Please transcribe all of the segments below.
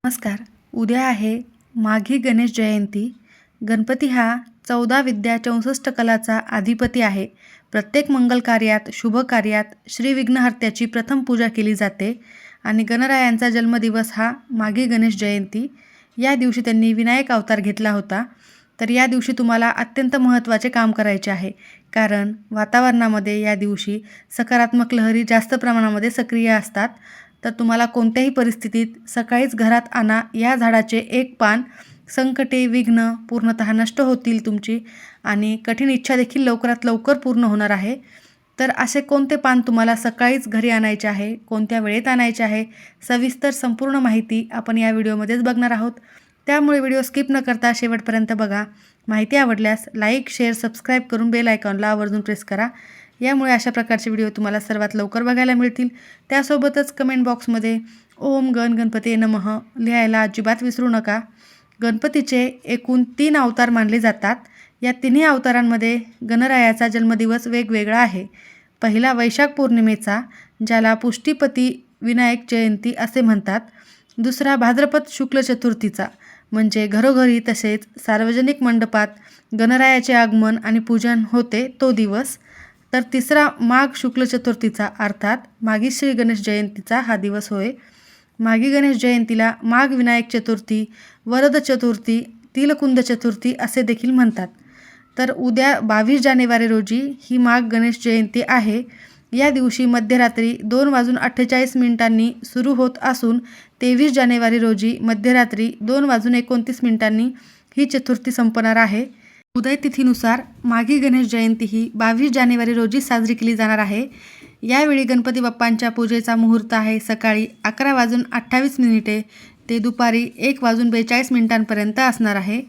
नमस्कार. उद्या आहे माघी गणेश जयंती. गणपती हा 14 विद्या 64 कलाचा अधिपती आहे. प्रत्येक मंगल कार्यात, शुभ कार्यात श्री विघ्नहर्त्याची प्रथम पूजा केली जाते आणि गणरायांचा जन्मदिवस हा माघी गणेश जयंती. या दिवशी त्यांनी विनायक अवतार घेतला होता. तर या दिवशी तुम्हाला अत्यंत महत्त्वाचे काम करायचे आहे, कारण वातावरणामध्ये या दिवशी सकारात्मक लहरी जास्त प्रमाणामध्ये सक्रिय असतात. तर तुम्हाला कोणत्याही परिस्थितीत सकाळीच घरात आणा या झाडाचे एक पान. संकटे, विघ्न पूर्णतः नष्ट होतील तुमची आणि कठीण इच्छा देखील लवकरात लवकर पूर्ण होणार आहे. तर असे कोणते पान तुम्हाला सकाळीच घरी आणायचे आहे, कोणत्या वेळेत आणायचे आहे, सविस्तर संपूर्ण माहिती आपण या व्हिडिओमध्येच बघणार आहोत. त्यामुळे व्हिडिओ स्किप न करता शेवटपर्यंत बघा. माहिती आवडल्यास लाईक, शेअर, सबस्क्राईब करून बेल आयकॉनला आवर्जून प्रेस करा. यामुळे अशा प्रकारचे व्हिडिओ तुम्हाला सर्वात लवकर बघायला मिळतील. त्यासोबतच कमेंट बॉक्समध्ये ओम गणपती नमः लिहायला अजिबात विसरू नका. गणपतीचे एकूण 3 अवतार मानले जातात. या तिन्ही अवतारांमध्ये गणरायाचा जन्मदिवस वेगवेगळा आहे. पहिला वैशाख पौर्णिमेचा, ज्याला पुष्टीपती विनायक जयंती असे म्हणतात. दुसरा भाद्रपद शुक्ल चतुर्थीचा, म्हणजे घरोघरी तसेच सार्वजनिक मंडपात गणरायाचे आगमन आणि पूजन होते तो दिवस. तर तिसरा माघ शुक्ल चतुर्थीचा, अर्थात माघी श्री गणेश जयंतीचा हा दिवस होय. माघी गणेश जयंतीला माघ विनायक चतुर्थी, वरद चतुर्थी, तिलकुंद चतुर्थी असे देखील म्हणतात. तर उद्या 22 जानेवारी रोजी ही माघ गणेश जयंती आहे. या दिवशी मध्यरात्री 2:48 सुरू होत असून 23 जानेवारी रोजी मध्यरात्री 2:29 ही चतुर्थी संपणार आहे. उदय तिथीनुसार माघी गणेश जयंती ही 22 जानेवारी रोजी साजरी केली जाणार आहे. यावेळी गणपती बाप्पांच्या पूजेचा मुहूर्त आहे सकाळी 11:28 ते दुपारी 1:42 असणार आहे.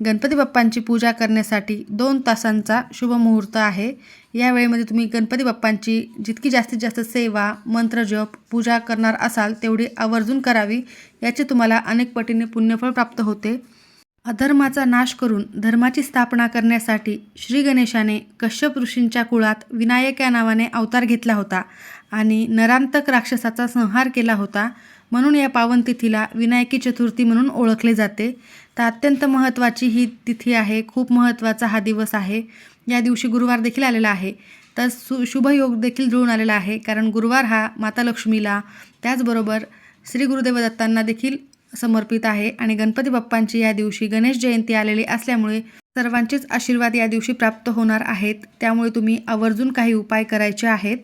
गणपती बाप्पांची पूजा करण्यासाठी 2 तासांचा शुभ मुहूर्त आहे. या वेळेमध्ये तुम्ही गणपती बाप्पांची जितकी जास्तीत जास्त सेवा, मंत्रजप, पूजा करणार असाल तेवढी आवर्जून करावी. याचे तुम्हाला अनेक पटीने पुण्यफळ प्राप्त होते. अधर्माचा नाश करून धर्माची स्थापना करण्यासाठी श्री गणेशाने कश्यप ऋषींच्या कुळात विनायक या नावाने अवतार घेतला होता आणि नरांतक राक्षसाचा संहार केला होता. म्हणून या पावन तिथीला विनायकी चतुर्थी म्हणून ओळखले जाते. तर अत्यंत महत्त्वाची ही तिथी आहे. खूप महत्त्वाचा हा दिवस आहे. या दिवशी गुरुवार देखील आलेला आहे. तर शुभयोग देखील जुळून आलेला आहे, कारण गुरुवार हा माता लक्ष्मीला, त्याचबरोबर श्री गुरुदेव दत्तांना देखील समर्पित आहे आणि गणपती बाप्पांची या दिवशी गणेश जयंती आलेली असल्यामुळे सर्वांचेच आशीर्वाद या दिवशी प्राप्त होणार आहेत. त्यामुळे तुम्ही आवर्जून काही उपाय करायचे आहेत.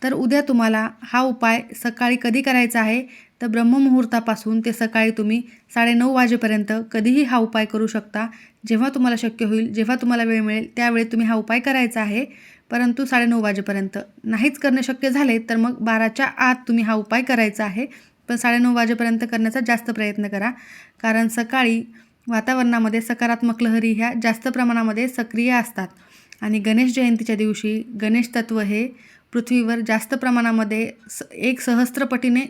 तर उद्या तुम्हाला हा उपाय सकाळी कधी करायचा आहे, तर ब्रह्ममुहूर्तापासून ते सकाळी तुम्ही 9:30 वाजेपर्यंत कधीही हा उपाय करू शकता. जेव्हा तुम्हाला शक्य होईल, जेव्हा तुम्हाला वेळ मिळेल त्यावेळी तुम्ही हा उपाय करायचा आहे. परंतु 9:30 वाजेपर्यंत नाहीच करणे शक्य झाले तर मग 12च्या आत तुम्ही हा उपाय करायचा आहे. पण 9:30 वाजेपर्यंत करण्याचा जास्त प्रयत्न करा, कारण सकाळी वातावरणामध्ये सकारात्मक लहरी ह्या जास्त प्रमाणामध्ये सक्रिय असतात आणि गणेश जयंतीच्या दिवशी गणेश तत्व हे पृथ्वीवर जास्त प्रमाणामध्ये 1 सहस्त्रपटीने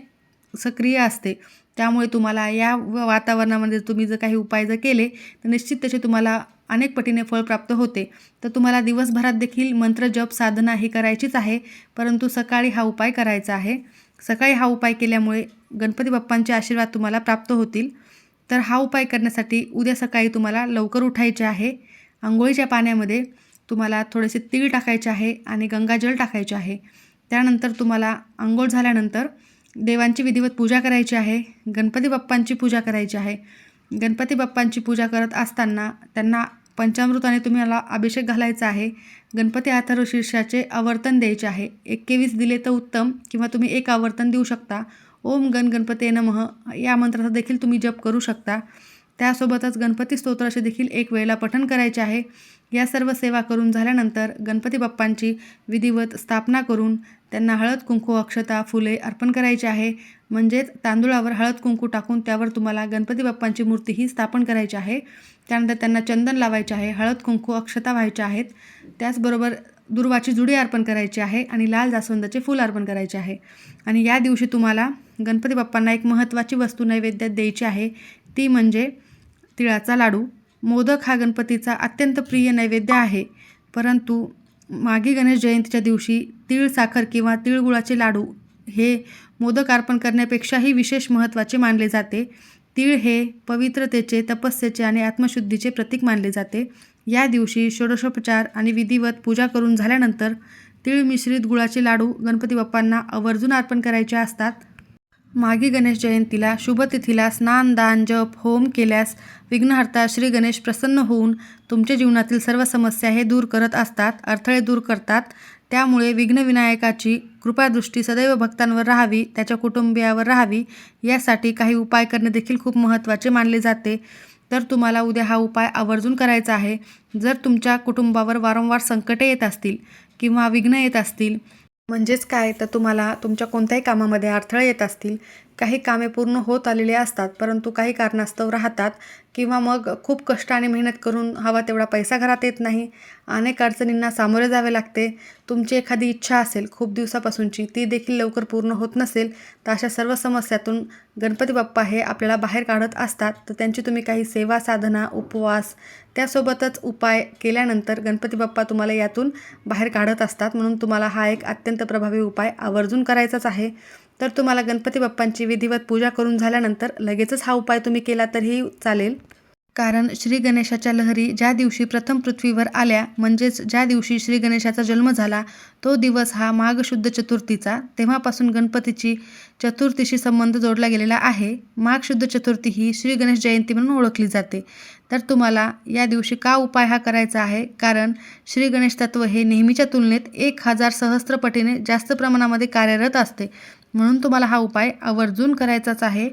सक्रिय असते. त्यामुळे तुम्हाला या वातावरणामध्ये तुम्ही जर काही उपाय जर केले तर निश्चित त्याचे तुम्हाला अनेक पटीने फळ प्राप्त होते. तर तुम्हाला दिवसभरात देखील मंत्रजप साधना ही करायचीच आहे, परंतु सकाळी हा उपाय करायचा आहे. सकाळी हा उपाय केल्यामुळे गणपती बाप्पांचे आशीर्वाद तुम्हाला प्राप्त होतील. तर हा उपाय करण्यासाठी उद्या सकाळी तुम्हाला लवकर उठायचे आहे. अंघोळीच्या पाण्यामध्ये तुम्हाला थोडेसे तीळ टाकायचे आहे आणि गंगाजल टाकायचे आहे. त्यानंतर तुम्हाला अंघोळ झाल्यानंतर देवांची विधिवत पूजा करायची आहे. गणपती बाप्पांची पूजा करायची आहे. गणपती बाप्पांची पूजा करत असताना त्यांना पंचामृताने तुम्हाला अभिषेक घालायचा आहे. गणपती अथर्व शीर्षाचे आवर्तन द्यायचे आहे. 21 दिले तर उत्तम, किंवा तुम्ही 1 आवर्तन देऊ शकता. ओम गणपते नमः या मंत्राचा देखील तुम्ही जप करू शकता. त्यासोबतच गणपती स्तोत्राचे देखील 1 वेळेला पठण करायचे आहे. या सर्व सेवा करून झाल्यानंतर गणपती बाप्पांची विधिवत स्थापना करून त्यांना हळद, कुंकू, अक्षता, फुले अर्पण करायचे आहे. म्हणजेच तांदूळावर हळद कुंकू टाकून त्यावर तुम्हाला गणपती बाप्पांची मूर्ती ही स्थापन करायची आहे. त्यानंतर त्यांना चंदन लावायचे आहे, हळद, कुंकू, अक्षता व्हायच्या आहेत. त्याचबरोबर दुर्वाची जुडी अर्पण करायची आहे आणि लाल जास्वंदाचे फूल अर्पण करायचे आहे. आणि या दिवशी तुम्हाला गणपती बाप्पांना एक महत्त्वाची वस्तू नैवेद्यात द्यायची आहे. ती म्हणजे तिळाचा लाडू. मोदक हा गणपतीचा अत्यंत प्रिय नैवेद्य आहे, परंतु माघी गणेश जयंतीच्या दिवशी तीळ साखर किंवा तिळगुळाचे लाडू हे मोदक अर्पण करण्यापेक्षाही विशेष महत्त्वाचे मानले जाते. तीळ हे पवित्रतेचे, तपस्येचे आणि आत्मशुद्धीचे प्रतीक मानले जाते. या दिवशी षोडशोपचार आणि विधिवत पूजा करून झाल्यानंतर तीळ मिश्रित गुळाचे लाडू गणपती बाप्पांना आवर्जून अर्पण करायचे असतात. माघी गणेश जयंतीला शुभ तिथीला स्नान, दान, जप, होम केल्यास विघ्नहर्ता श्री गणेश प्रसन्न होऊन तुमच्या जीवनातील सर्व समस्या हे दूर करत असतात, अडथळे दूर करतात. त्यामुळे विघ्नविनायकाची कृपादृष्टी सदैव भक्तांवर राहावी, त्याच्या कुटुंबियावर राहावी, यासाठी काही उपाय करणे देखील खूप महत्त्वाचे मानले जाते. तर तुम्हाला उद्या हा उपाय आवर्जून करायचा आहे. जर तुमच्या कुटुंबावर वारंवार संकटे येत असतील किंवा विघ्न येत असतील, म्हणजेच काय तर तुम्हाला तुमच्या कोणत्याही कामामध्ये अडथळे येत असतील, काही कामे पूर्ण होत आलेली असतात परंतु काही कारणास्तव राहतात, किंवा मग खूप कष्ट आणि मेहनत करून हवा तेवढा पैसा घरात येत नाही, अनेक अडचणींना सामोरे जावे लागते, तुमची एखादी इच्छा असेल खूप दिवसापासूनची ती देखील लवकर पूर्ण होत नसेल, तर अशा सर्व समस्यातून गणपती बाप्पा हे आपल्याला बाहेर काढत असतात. तर त्यांची तुम्ही काही सेवा, साधना, उपवास त्यासोबतच उपाय केल्यानंतर गणपती बाप्पा तुम्हाला यातून बाहेर काढत असतात. म्हणून तुम्हाला हा एक अत्यंत प्रभावी उपाय आवर्जून करायचाच आहे. तर तुम्हाला गणपती बाप्पांची विधिवत पूजा करून झाल्यानंतर लगेचच हा उपाय तुम्ही केला तरीही चालेल. कारण श्री गणेशाच्या लहरी ज्या दिवशी प्रथम पृथ्वीवर आल्या, म्हणजेच ज्या दिवशी श्री गणेशाचा जन्म झाला, तो दिवस हा माघ शुद्ध चतुर्थीचा. तेव्हापासून गणपतीची चतुर्थीशी संबंध जोडला गेलेला आहे. माघ शुद्ध चतुर्थी ही श्री गणेश जयंती म्हणून ओळखली जाते. तर तुम्हाला या दिवशी का उपाय हा करायचा आहे? कारण श्री गणेश तत्व हे नेहमीच्या तुलनेत 1000 सहस्त्र पटीने जास्त प्रमाणामध्ये कार्यरत असते. म्हणून तुम्हाला हा उपाय आवर्जून करायचाच आहे.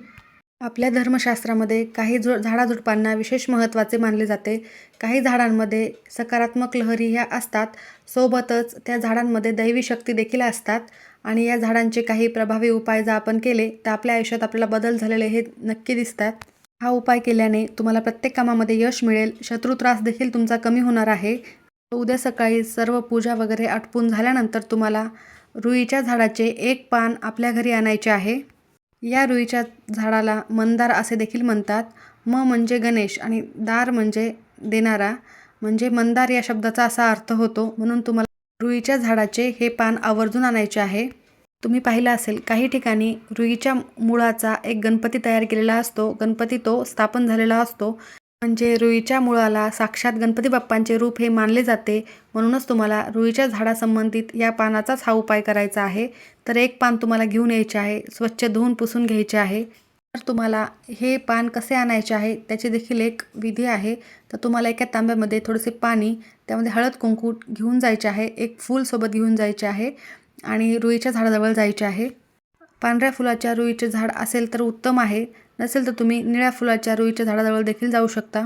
आपल्या धर्मशास्त्रामध्ये काही झाडाझुडपांना विशेष महत्त्वाचे मानले जाते. काही झाडांमध्ये सकारात्मक लहरी ह्या असतात, सोबतच त्या झाडांमध्ये दैवी शक्ती देखील असतात. आणि या झाडांचे काही प्रभावी उपाय जर आपण केले तर आपल्या आयुष्यात आपल्याला बदल झालेले हे नक्की दिसतात. हा उपाय केल्याने तुम्हाला प्रत्येक कामामध्ये यश मिळेल, शत्रू त्रास देखील तुमचा कमी होणार आहे. उद्या सकाळी सर्व पूजा वगैरे आटपून झाल्यानंतर तुम्हाला रुईच्या झाडाचे एक पान आपल्या घरी आणायचे आहे. या रुईच्या झाडाला मंदार असे देखील म्हणतात. म्हणजे गणेश आणि दार म्हणजे देणारा, म्हणजे मंदार या शब्दाचा असा अर्थ होतो. म्हणून तुम्हाला रुईच्या झाडाचे हे पान आवर्जून आणायचे आहे. तुम्ही पाहिलं असेल काही ठिकाणी रुईच्या मुळाचा एक गणपती तयार केलेला असतो, गणपती तो स्थापन झालेला असतो. म्हणजे रुईच्या मुळाला साक्षात गणपती बाप्पांचे रूप हे मानले जाते. म्हणूनच तुम्हाला रुईच्या झाडासंबंधित या पानाचाच हा उपाय करायचा आहे. तर एक पान तुम्हाला घेऊन यायचे आहे, स्वच्छ धुवून पुसून घ्यायचे आहे. तर तुम्हाला हे पान कसे आणायचे आहे त्याची देखील एक विधी आहे. तर तुम्हाला एका तांब्यामध्ये थोडेसे पाणी, त्यामध्ये हळद कुंकू घेऊन जायचे आहे, एक फूल सोबत घेऊन जायचे आहे आणि रुईच्या झाडाजवळ जायचे आहे. पांढऱ्या फुलाच्या रुईचे झाड असेल तर उत्तम आहे, नसेल तर तुम्ही निळ्या फुलाच्या रुईच्या झाडाजवळ देखील जाऊ शकता.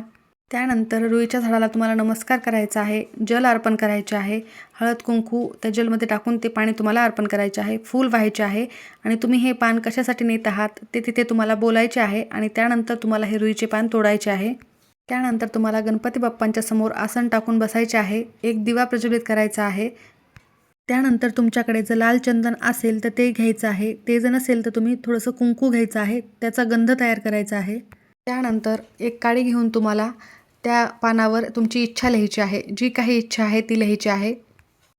त्यानंतर रुईच्या झाडाला तुम्हाला नमस्कार करायचा आहे, जल अर्पण करायचे आहे, हळद कुंकू त्या जलमध्ये टाकून ते पाणी तुम्हाला अर्पण करायचे आहे, फूल व्हायचे आहे आणि तुम्ही हे पान कशासाठी नेत आहात ते तिथे तुम्हाला बोलायचे आहे आणि त्यानंतर तुम्हाला हे रुईचे पान तोडायचे आहे. त्यानंतर तुम्हाला गणपती बाप्पांच्या समोर आसन टाकून बसायचे आहे, एक दिवा प्रज्वलित करायचा आहे. त्यानंतर तुमच्याकडे जर लाल चंदन असेल तर ते घ्यायचं आहे, ते जर नसेल तर तुम्ही थोडंसं कुंकू घ्यायचं आहे, त्याचा गंध तयार करायचा आहे. त्यानंतर एक काडी घेऊन तुम्हाला त्या पानावर तुमची इच्छा लिहायची आहे, जी काही इच्छा आहे ती लिहायची आहे.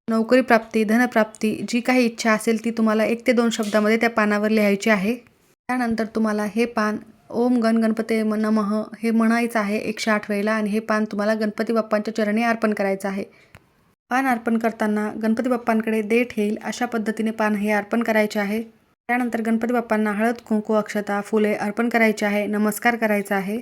नोकरी प्राप्ती, धनप्राप्ती, जी काही इच्छा असेल ती तुम्हाला 1 ते 2 शब्दामध्ये त्या पानावर लिहायची आहे. त्यानंतर तुम्हाला हे पान ओम गण गणपते नमः हे म्हणायचं आहे 108 वेळेला आणि हे पान तुम्हाला गणपती बाप्पांच्या चरणी अर्पण करायचं आहे. पान अर्पण करताना गणपती बाप्पांकडे देठ येईल अशा पद्धतीने पान हे अर्पण करायचे आहे. त्यानंतर गणपती बाप्पांना हळद कुंकू अक्षता फुले अर्पण करायचे आहे, नमस्कार करायचा आहे.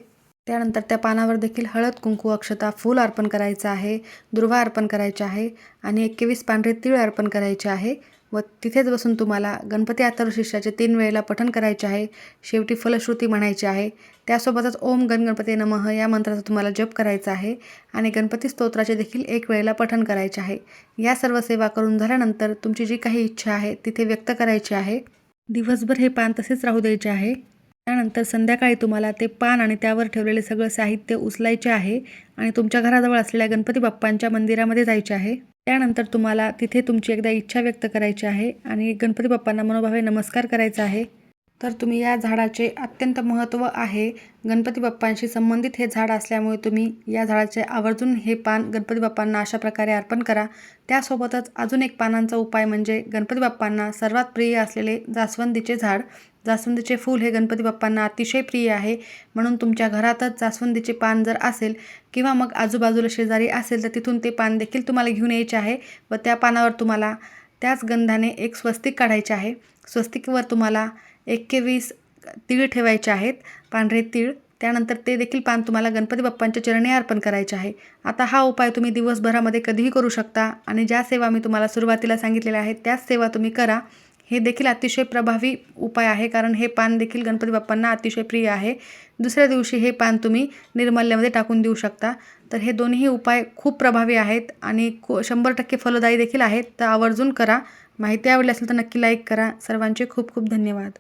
त्यानंतर त्या पानावर देखील हळद कुंकू अक्षता फूल अर्पण करायचं आहे, दुर्वा अर्पण करायचे आहे आणि 21 पांढरे तीळ अर्पण करायचे आहे. व तिथेच बसून तुम्हाला गणपती अथर्वशीर्षाचे 3 वेळेला पठण करायचे आहे. शेवटी फलश्रुती म्हणायची आहे. त्यासोबतच ओम गण गणपते नमः या मंत्राचा तुम्हाला जप करायचा आहे आणि गणपती स्तोत्राचे देखील 1 वेळेला पठण करायचे आहे. या सर्व सेवा करून झाल्यानंतर तुमची जी काही इच्छा आहे तिथे व्यक्त करायची आहे. दिवसभर हे पान तसेच राहू द्यायचे आहे. त्यानंतर संध्याकाळी तुम्हाला ते पान आणि त्यावर ठेवलेले सगळं साहित्य उचलायचे आहे आणि तुमच्या घराजवळ असलेल्या गणपती बाप्पांच्या मंदिरामध्ये जायचे आहे. त्यानंतर तुम्हाला तिथे तुमची एकदा इच्छा व्यक्त करायची आहे आणि गणपती बाप्पांना मनोभावे नमस्कार करायचा आहे. तर तुम्ही या झाडाचे अत्यंत महत्त्व आहे. गणपती बाप्पांशी संबंधित हे झाड असल्यामुळे तुम्ही या झाडाचे आवर्जून हे पान गणपती बाप्पांना अशा प्रकारे अर्पण करा. त्यासोबतच अजून एक पानांचा उपाय म्हणजे गणपती बाप्पांना सर्वात प्रिय असलेले जास्वंदीचे झाड, जास्वंदीचे फूल हे गणपती बाप्पांना अतिशय प्रिय आहे, म्हणून तुमच्या घरातच जास्वंदीचे पान जर असेल किंवा मग आजूबाजूला शेजारी असेल तर तिथून ते पान देखील तुम्हाला घेऊन यायचे आहे व त्या पानावर तुम्हाला त्याच गंधाने एक स्वस्तिक काढायचे आहे. स्वस्तिकवर तुम्हाला 1 तीळ ठेवायचे आहेत, पांढरे तीळ. त्यानंतर ते देखील पान तुम्हाला गणपती बाप्पांच्या चरणी अर्पण करायचे आहे. आता हा उपाय तुम्ही दिवसभरामध्ये कधीही करू शकता आणि ज्या सेवा मी तुम्हाला सुरुवातीला सांगितलेल्या आहेत त्याच सेवा तुम्ही करा. हे देखील अतिशय प्रभावी उपाय आहे, कारण हे पान देखील गणपती बाप्पांना अतिशय प्रिय आहे. दुसऱ्या दिवशी हे पान तुम्ही निर्माल्यामध्ये टाकून देऊ शकता. तर हे दोन्ही उपाय खूप प्रभावी आहेत आणि 100% फलदायी देखील आहेत. तर आवर्जून करा. माहिती आवडली असेल तर नक्की लाईक करा. सर्वांचे खूप खूप धन्यवाद.